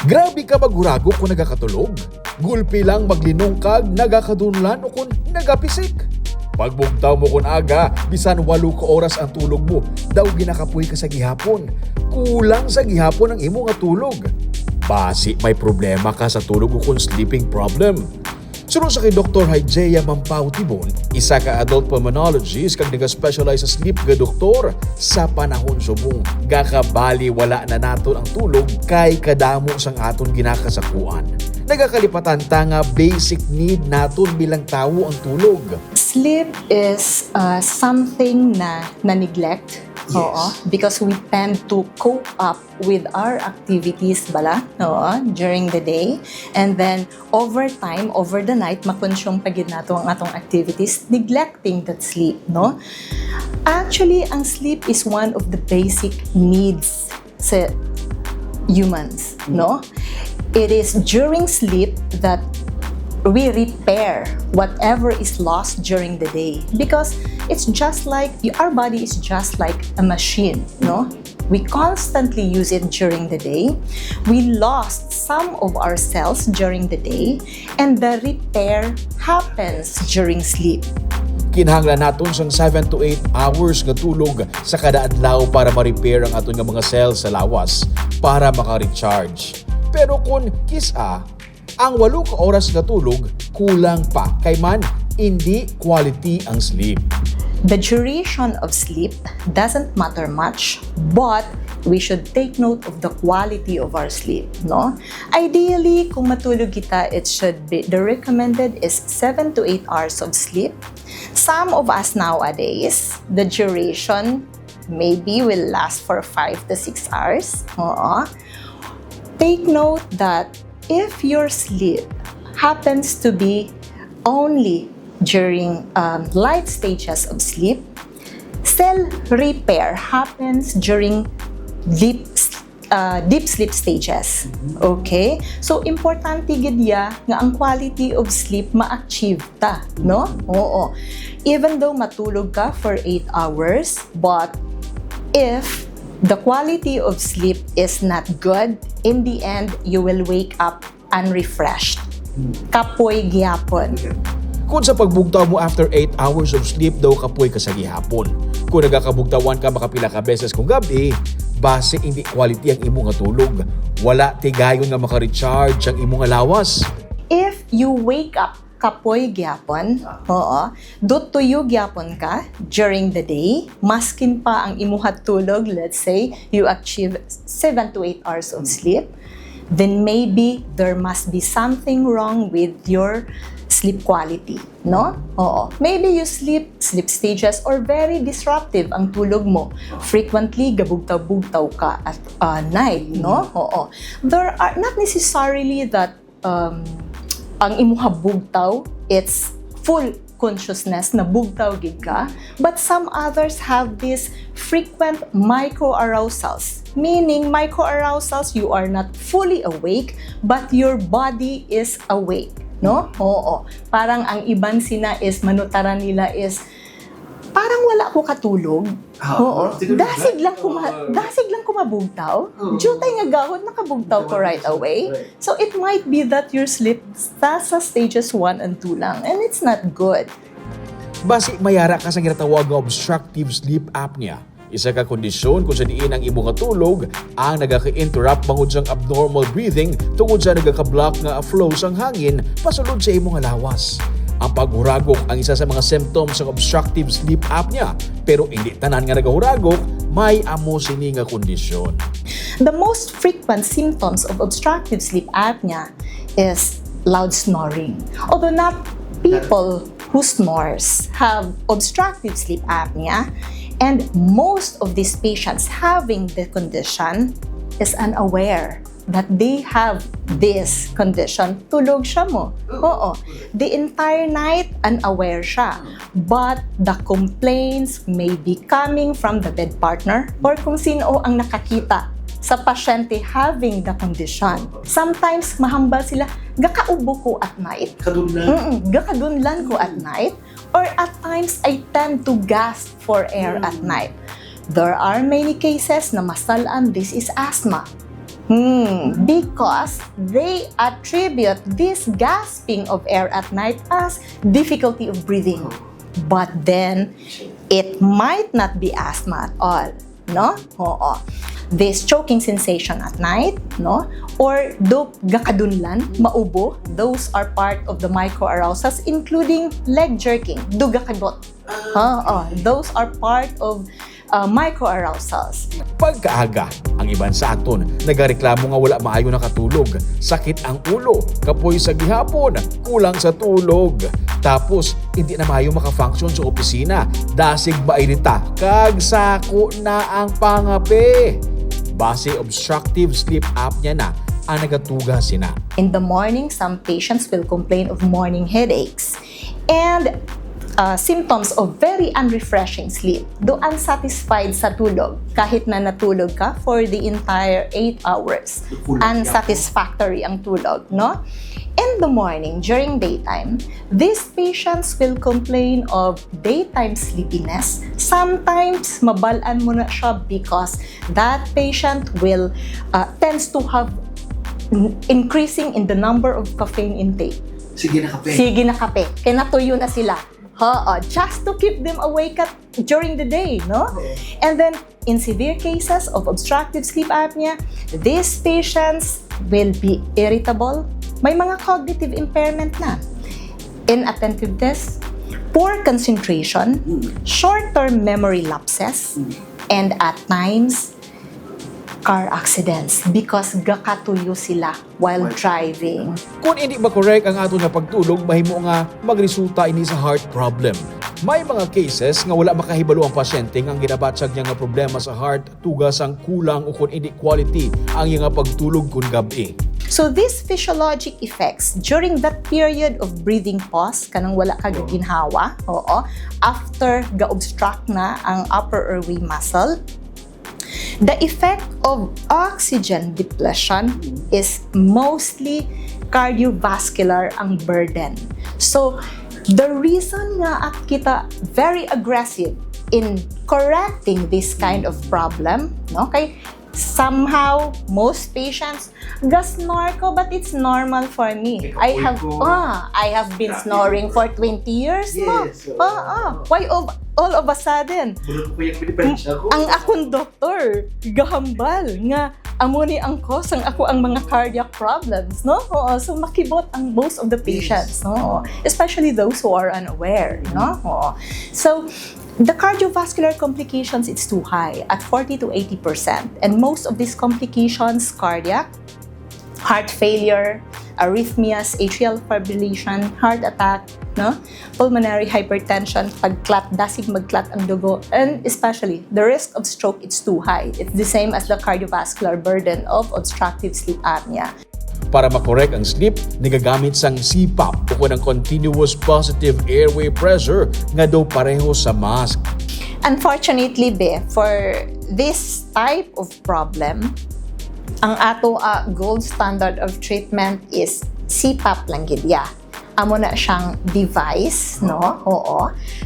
Grabe ka maghuragok kung nagakatulog. Gulpi lang maglinong kag nagakadunlan o kung nagapisik. Pagbugtaw mo kun aga, bisan 8 ka oras ang tulog mo, daw ginakapoy ka sa gihapon. Kulang sa gihapon ang imo nga tulog. Basi may problema ka sa tulog o kung sleeping problem. Sunod sa kay Dr. Hygeia Mampautibon, isa ka adult pulmonologist kag nag-specialize sa sleep nga doktor, sa panahon subong gakabali wala na naton ang tulog kay kadamo sang aton ginakasakuan. Nagakalipatan ta nga basic need naton bilang tawo ang tulog. Sleep is something na neglect. Yes. Oo, because we tend to cope up with our activities during the day, and then over time, over the night, makonsume pagid nato ang atong activities, neglecting that sleep, no? Actually, ang sleep is one of the basic needs sa humans, no? It is during sleep that we repair whatever is lost during the day, because it's just like our body is just like a machine, no? We constantly use it during the day. We lost some of our cells during the day, and the repair happens during sleep. Kinahanglan naton sang 7 to 8 hours nga tulog sa kada adlaw para ma-repair ang aton nga mga cells sa lawas para maka-recharge. Pero kung kisa ang 8 ka oras nga tulog, kulang pa kay man hindi quality ang sleep. The duration of sleep doesn't matter much, but we should take note of the quality of our sleep, no? Ideally, kung matulog kita, it should be, the recommended is 7 to 8 hours of sleep. Some of us nowadays, the duration maybe will last for 5 to 6 hours. Take note that if your sleep happens to be only during light stages of sleep, cell repair happens during deep sleep stages. Okay? So, importante gid ya nga ang quality of sleep ma-achieve ta, no? Oo. Even though matulog ka for 8 hours, but if the quality of sleep is not good, in the end, you will wake up unrefreshed. Kapoy gyapon. Kung sa pagbugtaw mo after 8 hours of sleep daw kapoy ka sa gihapon. Kung nagakabugtawan ka makapila ka beses kung gabi, base hindi quality ang imo nga tulog. Wala tigayon nga maka-recharge ang imo nga lawas. If you wake up kapoy gyapon, tuyo gyapon ka during the day, maskin pa ang imuha tulog, let's say you achieve 7 to 8 hours of sleep, then maybe there must be something wrong with your sleep quality, no? Maybe you sleep stages or very disruptive ang tulog mo. Frequently, gabugtaw-bugtaw ka at night, no? There are not necessarily that ang imuha bugtaw, it's full consciousness na bugtaw gid ka, but some others have this frequent microarousals. Meaning, microarousals, you are not fully awake, but your body is awake. No? Parang ang iban sina is, manutaran nila is, parang wala ko katulog. Dasig lang ko mabugtaw. Jutay nga gahod, nakabugtaw ko right away. So it might be that your sleep sa stages 1 and 2 lang, and it's not good. Basi mayara ka sa ginatawag nga obstructive sleep apnea. Isa ka kondisyon kung sa diin ang imo nga tulog ang nagaka-interrupt bangod sang abnormal breathing tungod sa nagaka-block nga flow sang hangin pasulod sa imo nga lawas. Ang paghuragok ang isa sa mga symptoms ng obstructive sleep apnea, pero hindi tanan nga nagahuragok may amo sini nga kondisyon. The most frequent symptoms of obstructive sleep apnea is loud snoring. Although not people who snores have obstructive sleep apnea, and most of these patients having the condition is unaware that they have this condition. Tulog siya mo. The entire night, unaware siya. But the complaints may be coming from the bed partner or kung sino ang nakakita sa pasyente having the condition. Sometimes mahambal sila, gakaubo ko at night. Gakadunlan ko at night. Or at times, I tend to gasp for air at night. There are many cases na masalaan this is asthma. Because they attribute this gasping of air at night as difficulty of breathing. But then, it might not be asthma at all. No? Oo. This choking sensation at night, no? Or gakadunlan, maubo, those are part of the microarousals, including leg jerking, gakagot. Those are part of microarousals. Pagkaaga, ang iban sa aton, nagareklamo nga wala maayo nakatulog, sakit ang ulo, kapoy sa gihapon, kulang sa tulog. Tapos, hindi na maayo makafunction sa opisina, dasig mairita, kag sako na ang pangape. Base obstructive sleep apnea na ang nagatuga sina. In the morning, some patients will complain of morning headaches and symptoms of very unrefreshing sleep. Do unsatisfied sa tulog kahit na natulog ka for the entire 8 hours. Unsatisfactory ang tulog, no? In the morning, during daytime, these patients will complain of daytime sleepiness. Sometimes, mabalaan mo na siya because that patient will tends to have increasing in the number of caffeine intake. Sige na kape. Kinatuyo na sila. Just to keep them awake during the day, no? And then, in severe cases of obstructive sleep apnea, these patients will be irritable. May mga cognitive impairment na. Inattentiveness, poor concentration, short-term memory lapses, and at times, car accidents because gakatuyo sila while driving. Kung hindi ba correct ang ato na pagtulog, mahimo nga magresulta ini sa heart problem. May mga cases nga wala makahibalo ang pasyente nga ginabatsag niya nga problema sa heart, tugas ang kulang o kung hindi quality ang iya nga pagtulog kun gabi. So these physiologic effects during that period of breathing pause, kanang wala ka ginhawa, after ga-obstruct na ang upper airway muscle, the effect of oxygen depletion is mostly cardiovascular ang burden. So, the reason nga at kita very aggressive in correcting this kind of problem, okay? Somehow, most patients snore ko, but it's normal for me. I have been snoring for 20 years, Yes, Why all of a sudden? Ang akong doktor, gahambal nga amo ni ang cause ang ako ang mga cardiac problems, no? So makibot ang most of the patients, no? Especially those who are unaware, no? So the cardiovascular complications, it's too high at 40 to 80%, and most of these complications, cardiac, heart failure, arrhythmias, atrial fibrillation, heart attack, no? Pulmonary hypertension, pagklat, dasig magklat ang dugo, and especially the risk of stroke, it's too high. It's the same as the cardiovascular burden of obstructive sleep apnea. Para makorek ang sleep, nagagamit sang CPAP o kung ang continuous positive airway pressure nga daw pareho sa mask. Unfortunately, for this type of problem, ang ato gold standard of treatment is CPAP lang gid. Amo na siyang device, no?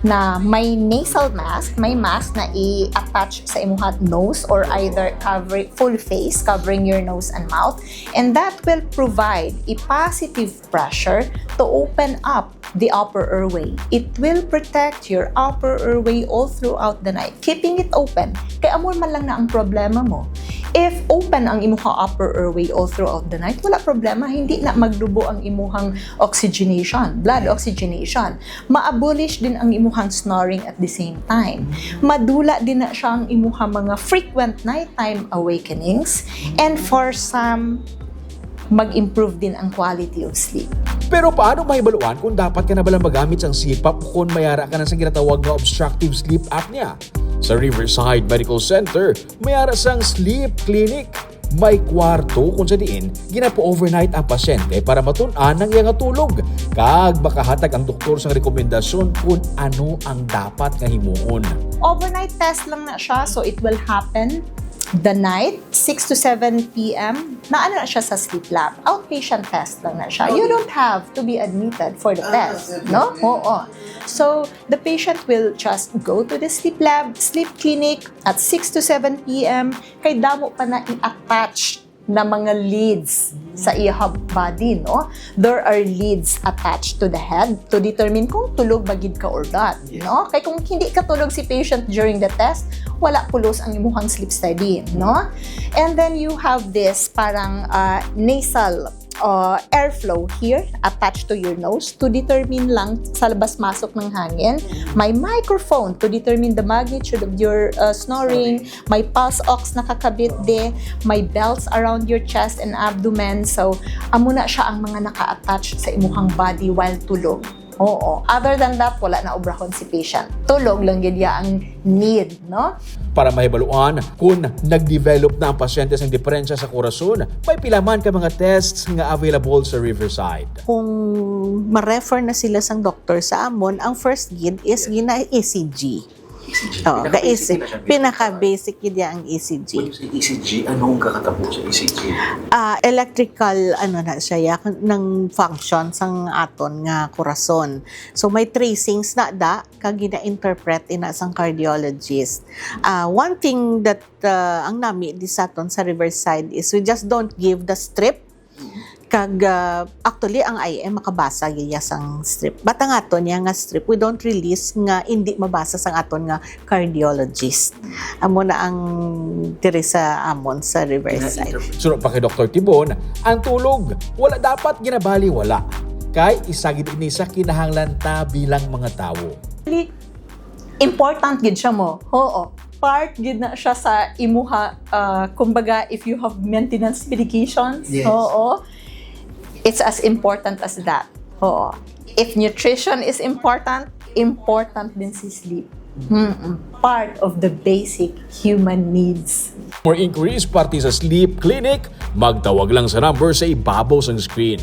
Na may nasal mask, may mask na i-attach sa imuha nose or either cover full face, covering your nose and mouth, and that will provide a positive pressure to open up the upper airway. It will protect your upper airway all throughout the night, keeping it open. Kaya amor man lang na ang problema mo. If open ang imuha upper airway all throughout the night, wala problema, hindi na magdubo ang imuhang oxygenation, blood oxygenation. Ma-abolish din ang imuhang snoring at the same time. Madula din na siya ang imuhang mga frequent nighttime awakenings, and for some, mag-improve din ang quality of sleep. Pero paano mahibaluan kung dapat ka na balang magamit ang CPAP o kung mayara ka na sa ginatawag na obstructive sleep apnea? Sa Riverside Medical Center, mayara sang sleep clinic. May kwarto kung sa diin, ginapo-overnight ang pasyente para matun-an ng iyang tulog. Kag makahatag ang doktor sa rekomendasyon kung ano ang dapat nga himuon. Overnight test lang na siya, so it will happen the night 6 to 7 p.m., naano na siya sa sleep lab. Outpatient test lang na siya. You don't have to be admitted for the test, no? Oo. So, the patient will just go to the sleep lab, sleep clinic at 6 to 7 p.m. Kay damo pa na i-attach na mga leads sa iyang body, no? There are leads attached to the head to determine kung tulog bagid ka or not, no? Kaya kung hindi ka tulog si patient during the test, wala pulos ang imuhang sleep study, no? And then you have this parang nasal airflow here attached to your nose to determine lang sa labas-masok ng hangin. May microphone to determine the magnitude of your snoring. May pulse ox na kakabit de. May belts around your chest and abdomen. So, amo na siya ang mga naka-attach sa imuhang body while tulog. Oo. Other than that, wala na obrahon si patient. Tulog lang yun ang need, no? Para mahibaluan kung nag-develop na ang pasyente ng diferensya sa korason, may pilaman ka mga tests nga available sa Riverside. Kung ma-refer na sila sang doktor sa amon, ang first gid is gina ECG. Oh, pinaka-basic yun ang ECG. When you say ECG, anong kakatabo sa ECG? Electrical, na siya, ng function sang aton nga korason. So, may tracings na kag gina-interpret ina sang cardiologist. One thing that ang nami di sa aton sa Riverside is we just don't give the strip. Kag actually ang IM makabasa giya sang strip. Bata nga aton nga strip we don't release nga hindi mabasa sang aton nga cardiologist. Amo na ang diri sa amon sa Riverside. Sunod pa kay Dr. Tibon, ang tulog wala dapat ginabaliwala. Kay isagid ini sa kinahanglan ta bilang mga tawo. Important gid siya mo. Oo. Part gid na siya sa imuha, kumbaga if you have maintenance medications. Yes. Oo. It's as important as that. Oo. If nutrition is important din si sleep. Part of the basic human needs. For inquiries party sa sleep clinic, magtawag lang sa number sa ibabaw sang screen.